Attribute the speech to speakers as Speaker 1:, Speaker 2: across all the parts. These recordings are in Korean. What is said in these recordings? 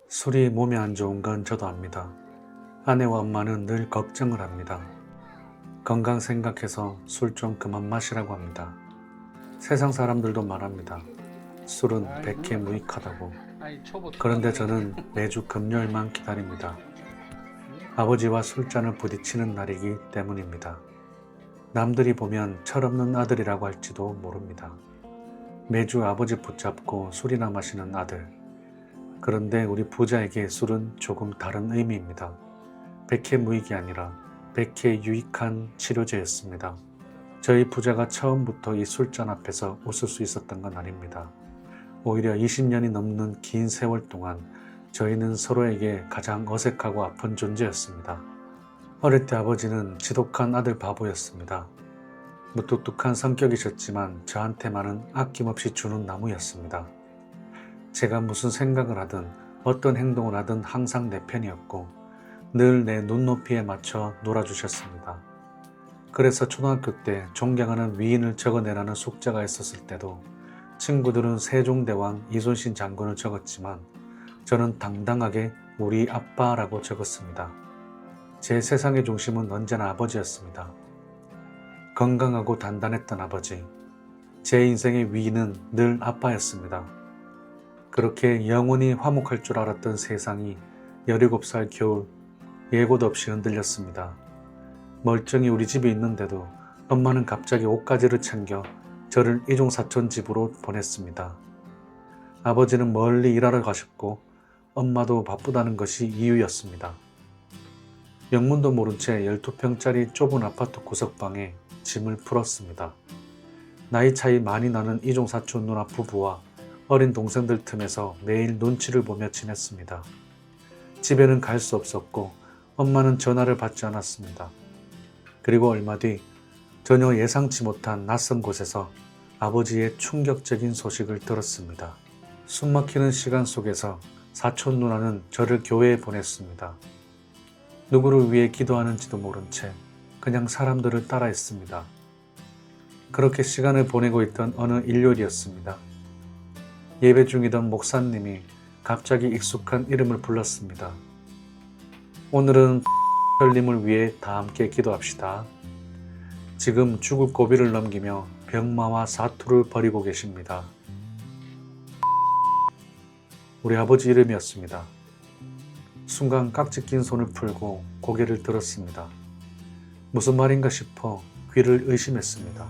Speaker 1: 술이 몸에 안 좋은 건 저도 압니다. 아내와 엄마는 늘 걱정을 합니다. 건강 생각해서 술 좀 그만 마시라고 합니다. 세상 사람들도 말합니다. 술은 백해 무익하다고.
Speaker 2: 아니 초보
Speaker 1: 그런데
Speaker 2: 초반에
Speaker 1: 저는 매주 금요일만 기다립니다. 아버지와 술잔을 부딪히는 날이기 때문입니다. 남들이 보면 철없는 아들이라고 할지도 모릅니다. 매주 아버지 붙잡고 술이나 마시는 아들. 그런데 우리 부자에게 술은 조금 다른 의미입니다. 백해 무익이 아니라 백해 유익한 치료제였습니다. 저희 부자가 처음부터 이 술잔 앞에서 웃을 수 있었던 건 아닙니다. 오히려 20년이 넘는 긴 세월 동안 저희는 서로에게 가장 어색하고 아픈 존재였습니다. 어릴 때 아버지는 지독한 아들 바보였습니다. 무뚝뚝한 성격이셨지만 저한테만은 아낌없이 주는 나무였습니다. 제가 무슨 생각을 하든 어떤 행동을 하든 항상 내 편이었고 늘 내 눈높이에 맞춰 놀아주셨습니다. 그래서 초등학교 때 존경하는 위인을 적어내라는 숙제가 있었을 때도 친구들은 세종대왕 이순신 장군을 적었지만 저는 당당하게 우리 아빠라고 적었습니다. 제 세상의 중심은 언제나 아버지였습니다. 건강하고 단단했던 아버지. 제 인생의 위인은 늘 아빠였습니다. 그렇게 영원히 화목할 줄 알았던 세상이 17살 겨울 예고도 없이 흔들렸습니다. 멀쩡히 우리 집에 있는데도 엄마는 갑자기 옷가지를 챙겨 저를 이종사촌 집으로 보냈습니다. 아버지는 멀리 일하러 가셨고 엄마도 바쁘다는 것이 이유였습니다. 영문도 모른 채 12평짜리 좁은 아파트 구석방에 짐을 풀었습니다. 나이 차이 많이 나는 이종사촌 누나 부부와 어린 동생들 틈에서 매일 눈치를 보며 지냈습니다. 집에는 갈 수 없었고 엄마는 전화를 받지 않았습니다. 그리고 얼마 뒤 전혀 예상치 못한 낯선 곳에서 아버지의 충격적인 소식을 들었습니다. 숨막히는 시간 속에서 사촌 누나는 저를 교회에 보냈습니다. 누구를 위해 기도하는지도 모른 채 그냥 사람들을 따라했습니다. 그렇게 시간을 보내고 있던 어느 일요일이었습니다. 예배 중이던 목사님이 갑자기 익숙한 이름을 불렀습니다. 오늘은 님을 위해 다 함께 기도합시다. 지금 죽을 고비를 넘기며 병마와 사투를 벌이고 계십니다. 우리 아버지 이름이었습니다. 순간 깍지 낀 손을 풀고 고개를 들었습니다. 무슨 말인가 싶어 귀를 의심했습니다.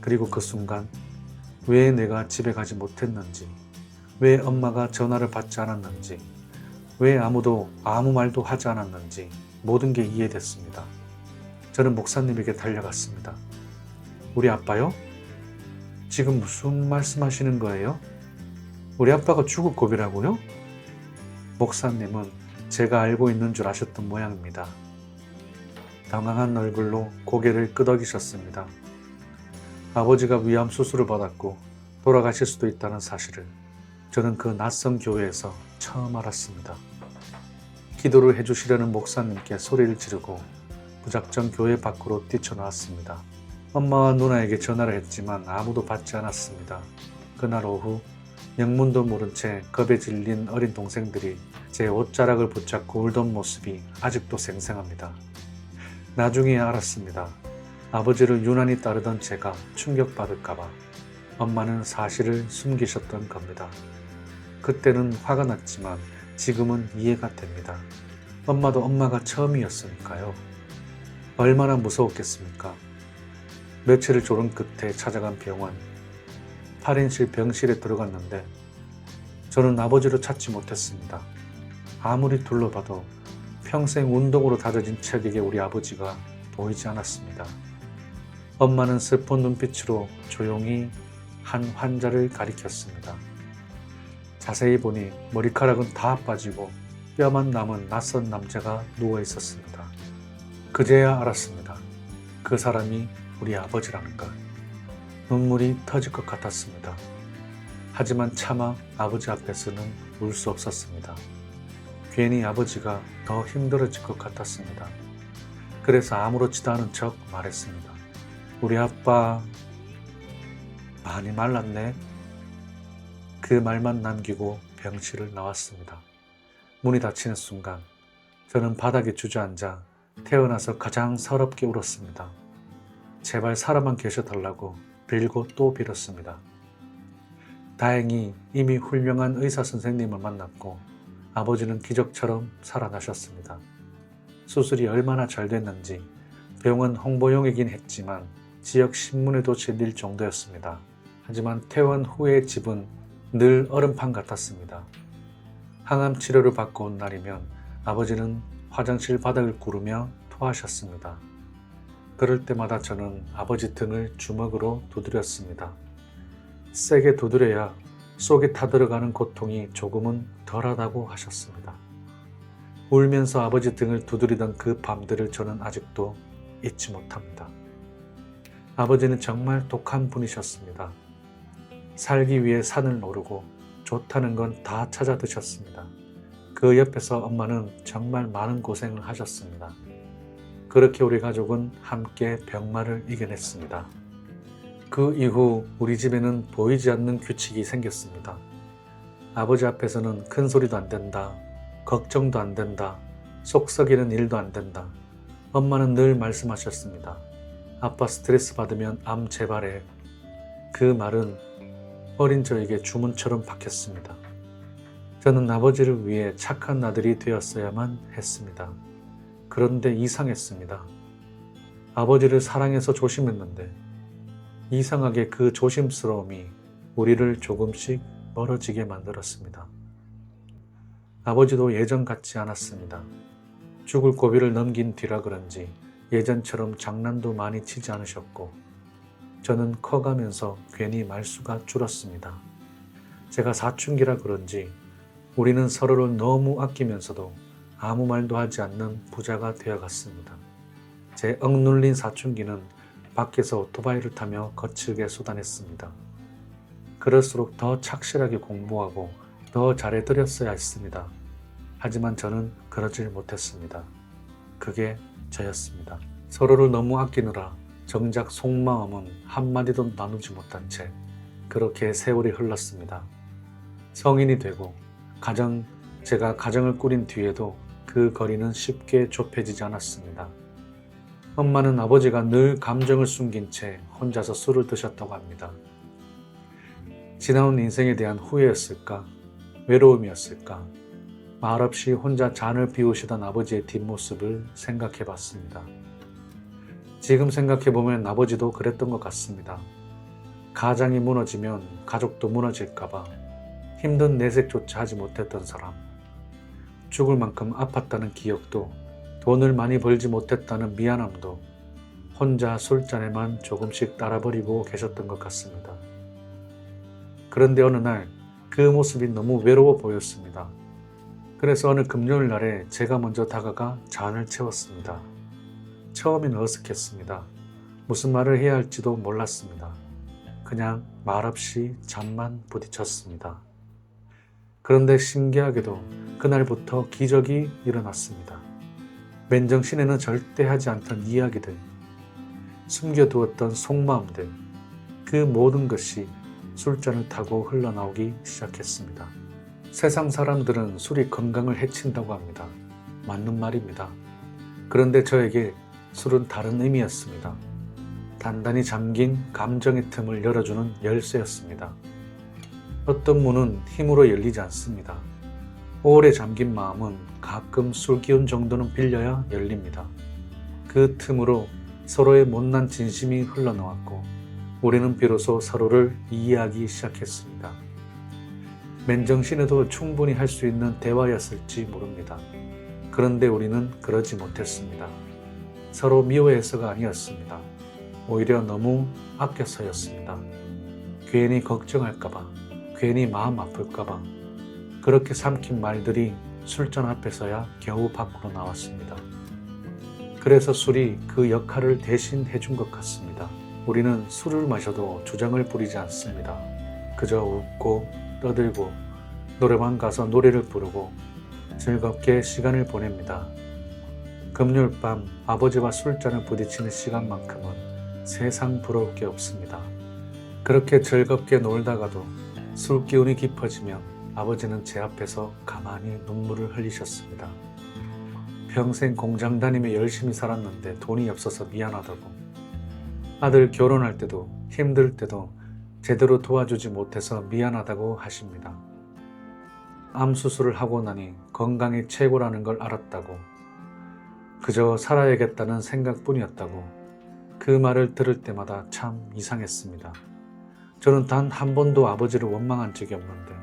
Speaker 1: 그리고 그 순간 왜 내가 집에 가지 못했는지, 왜 엄마가 전화를 받지 않았는지, 왜 아무도 아무 말도 하지 않았는지 모든 게 이해됐습니다. 저는 목사님에게 달려갔습니다. 우리 아빠요? 지금 무슨 말씀하시는 거예요? 우리 아빠가 죽을 고비라고요? 목사님은 제가 알고 있는 줄 아셨던 모양입니다. 당황한 얼굴로 고개를 끄덕이셨습니다. 아버지가 위암 수술을 받았고 돌아가실 수도 있다는 사실을 저는 그 낯선 교회에서 처음 알았습니다. 기도를 해주시려는 목사님께 소리를 지르고 무작정 교회 밖으로 뛰쳐나왔습니다. 엄마와 누나에게 전화를 했지만 아무도 받지 않았습니다. 그날 오후 영문도 모른 채 겁에 질린 어린 동생들이 제 옷자락을 붙잡고 울던 모습이 아직도 생생합니다. 나중에 알았습니다. 아버지를 유난히 따르던 제가 충격받을까봐 엄마는 사실을 숨기셨던 겁니다. 그때는 화가 났지만 지금은 이해가 됩니다. 엄마도 엄마가 처음이었으니까요. 얼마나 무서웠겠습니까? 며칠을 졸음 끝에 찾아간 병원. 8인실 병실에 들어갔는데 저는 아버지를 찾지 못했습니다. 아무리 둘러봐도 평생 운동으로 다져진 체격의 우리 아버지가 보이지 않았습니다. 엄마는 슬픈 눈빛으로 조용히 한 환자를 가리켰습니다. 자세히 보니 머리카락은 다 빠지고 뼈만 남은 낯선 남자가 누워 있었습니다. 그제야 알았습니다. 그 사람이 우리 아버지라는 걸. 눈물이 터질 것 같았습니다. 하지만 차마 아버지 앞에서는 울 수 없었습니다. 괜히 아버지가 더 힘들어질 것 같았습니다. 그래서 아무렇지도 않은 척 말했습니다. 우리 아빠 많이 말랐네. 그 말만 남기고 병실을 나왔습니다. 문이 닫히는 순간 저는 바닥에 주저앉아 태어나서 가장 서럽게 울었습니다. 제발 살아만 계셔달라고 빌고 또 빌었습니다. 다행히 이미 훌륭한 의사 선생님을 만났고 아버지는 기적처럼 살아나셨습니다. 수술이 얼마나 잘 됐는지 병원 홍보용이긴 했지만 지역 신문에도 실릴 정도였습니다. 하지만 퇴원 후의 집은 늘 얼음판 같았습니다. 항암 치료를 받고 온 날이면 아버지는 화장실 바닥을 구르며 토하셨습니다. 그럴 때마다 저는 아버지 등을 주먹으로 두드렸습니다. 세게 두드려야 속에 타들어가는 고통이 조금은 덜하다고 하셨습니다. 울면서 아버지 등을 두드리던 그 밤들을 저는 아직도 잊지 못합니다. 아버지는 정말 독한 분이셨습니다. 살기 위해 산을 오르고 좋다는 건 다 찾아 드셨습니다. 그 옆에서 엄마는 정말 많은 고생을 하셨습니다. 그렇게 우리 가족은 함께 병마를 이겨냈습니다. 그 이후 우리 집에는 보이지 않는 규칙이 생겼습니다. 아버지 앞에서는 큰 소리도 안 된다, 걱정도 안 된다, 속 썩이는 일도 안 된다. 엄마는 늘 말씀하셨습니다. 아빠 스트레스 받으면 암 재발해. 그 말은 어린 저에게 주문처럼 박혔습니다. 저는 아버지를 위해 착한 아들이 되었어야만 했습니다. 그런데 이상했습니다. 아버지를 사랑해서 조심했는데 이상하게 그 조심스러움이 우리를 조금씩 멀어지게 만들었습니다. 아버지도 예전 같지 않았습니다. 죽을 고비를 넘긴 뒤라 그런지 예전처럼 장난도 많이 치지 않으셨고 저는 커가면서 괜히 말수가 줄었습니다. 제가 사춘기라 그런지 우리는 서로를 너무 아끼면서도 아무 말도 하지 않는 부자가 되어갔습니다. 제 억눌린 사춘기는 밖에서 오토바이를 타며 거칠게 쏟아냈습니다. 그럴수록 더 착실하게 공부하고 더 잘해드렸어야 했습니다. 하지만 저는 그러질 못했습니다. 그게 저였습니다. 서로를 너무 아끼느라 정작 속마음은 한마디도 나누지 못한 채 그렇게 세월이 흘렀습니다. 성인이 되고 제가 가정을 꾸린 뒤에도 그 거리는 쉽게 좁혀지지 않았습니다. 엄마는 아버지가 늘 감정을 숨긴 채 혼자서 술을 드셨다고 합니다. 지나온 인생에 대한 후회였을까? 외로움이었을까? 말없이 혼자 잔을 비우시던 아버지의 뒷모습을 생각해 봤습니다. 지금 생각해보면 아버지도 그랬던 것 같습니다. 가장이 무너지면 가족도 무너질까봐 힘든 내색조차 하지 못했던 사람. 죽을 만큼 아팠다는 기억도 돈을 많이 벌지 못했다는 미안함도 혼자 술잔에만 조금씩 따라버리고 계셨던 것 같습니다. 그런데 어느 날 그 모습이 너무 외로워 보였습니다. 그래서 어느 금요일 날에 제가 먼저 다가가 잔을 채웠습니다. 처음에는 어색했습니다. 무슨 말을 해야 할지도 몰랐습니다. 그냥 말없이 잔만 부딪혔습니다. 그런데 신기하게도 그날부터 기적이 일어났습니다. 맨정신에는 절대 하지 않던 이야기들, 숨겨두었던 속마음들, 그 모든 것이 술잔을 타고 흘러나오기 시작했습니다. 세상 사람들은 술이 건강을 해친다고 합니다. 맞는 말입니다. 그런데 저에게 술은 다른 의미였습니다. 단단히 잠긴 감정의 틈을 열어주는 열쇠였습니다. 어떤 문은 힘으로 열리지 않습니다. 오래 잠긴 마음은 가끔 술 기운 정도는 빌려야 열립니다. 그 틈으로 서로의 못난 진심이 흘러나왔고 우리는 비로소 서로를 이해하기 시작했습니다. 맨정신에도 충분히 할 수 있는 대화였을지 모릅니다. 그런데 우리는 그러지 못했습니다. 서로 미워해서가 아니었습니다. 오히려 너무 아껴서였습니다. 괜히 걱정할까봐, 괜히 마음 아플까봐 그렇게 삼킨 말들이 술잔 앞에서야 겨우 밖으로 나왔습니다. 그래서 술이 그 역할을 대신 해준 것 같습니다. 우리는 술을 마셔도 주장을 부리지 않습니다. 그저 웃고 떠들고 노래방 가서 노래를 부르고 즐겁게 시간을 보냅니다. 금요일 밤 아버지와 술잔을 부딪히는 시간만큼은 세상 부러울 게 없습니다. 그렇게 즐겁게 놀다가도 술 기운이 깊어지면 아버지는 제 앞에서 가만히 눈물을 흘리셨습니다. 평생 공장 다니며 열심히 살았는데 돈이 없어서 미안하다고. 아들 결혼할 때도 힘들 때도 제대로 도와주지 못해서 미안하다고 하십니다. 암 수술을 하고 나니 건강이 최고라는 걸 알았다고. 그저 살아야겠다는 생각뿐이었다고. 그 말을 들을 때마다 참 이상했습니다. 저는 단 한 번도 아버지를 원망한 적이 없는데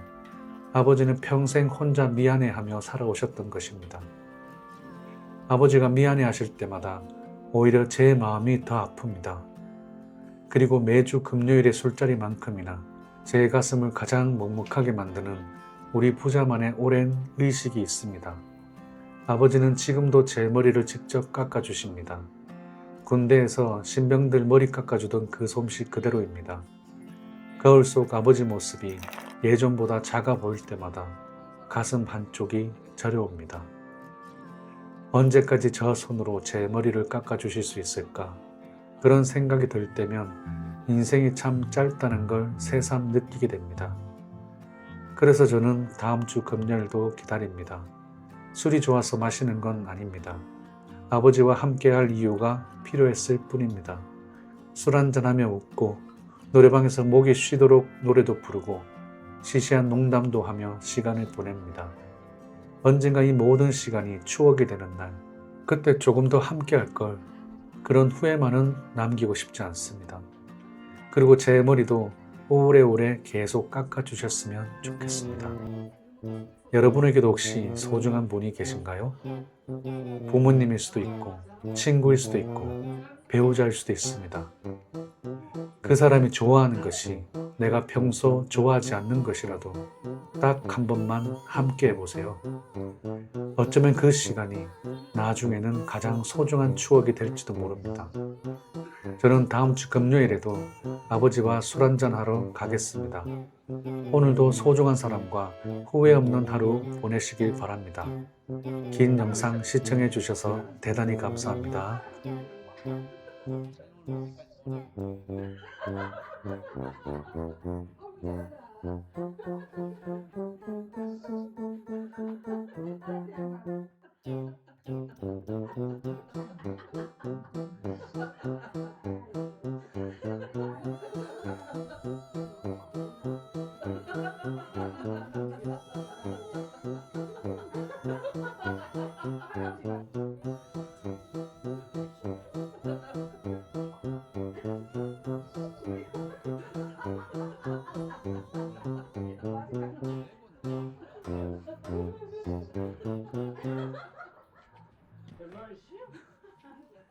Speaker 1: 아버지는 평생 혼자 미안해하며 살아오셨던 것입니다. 아버지가 미안해하실 때마다 오히려 제 마음이 더 아픕니다. 그리고 매주 금요일의 술자리만큼이나 제 가슴을 가장 먹먹하게 만드는 우리 부자만의 오랜 의식이 있습니다. 아버지는 지금도 제 머리를 직접 깎아주십니다. 군대에서 신병들 머리 깎아주던 그 솜씨 그대로입니다. 거울 속 아버지 모습이 예전보다 작아 보일 때마다 가슴 한쪽이 저려옵니다. 언제까지 저 손으로 제 머리를 깎아주실 수 있을까? 그런 생각이 들 때면 인생이 참 짧다는 걸 새삼 느끼게 됩니다. 그래서 저는 다음 주 금요일도 기다립니다. 술이 좋아서 마시는 건 아닙니다. 아버지와 함께할 이유가 필요했을 뿐입니다. 술 한잔하며 웃고 노래방에서 목이 쉬도록 노래도 부르고 시시한 농담도 하며 시간을 보냅니다. 언젠가 이 모든 시간이 추억이 되는 날, 그때 조금 더 함께할 걸, 그런 후회만은 남기고 싶지 않습니다. 그리고 제 머리도 오래오래 계속 깎아주셨으면 좋겠습니다. 여러분에게도 혹시 소중한 분이 계신가요? 부모님일 수도 있고, 친구일 수도 있고, 배우자일 수도 있습니다. 그 사람이 좋아하는 것이 내가 평소 좋아하지 않는 것이라도 딱 한 번만 함께 해보세요. 어쩌면 그 시간이 나중에는 가장 소중한 추억이 될지도 모릅니다. 저는 다음 주 금요일에도 아버지와 술 한잔 하러 가겠습니다. 오늘도 소중한 사람과 후회 없는 하루 보내시길 바랍니다. 긴 영상 시청해 주셔서 대단히 감사합니다.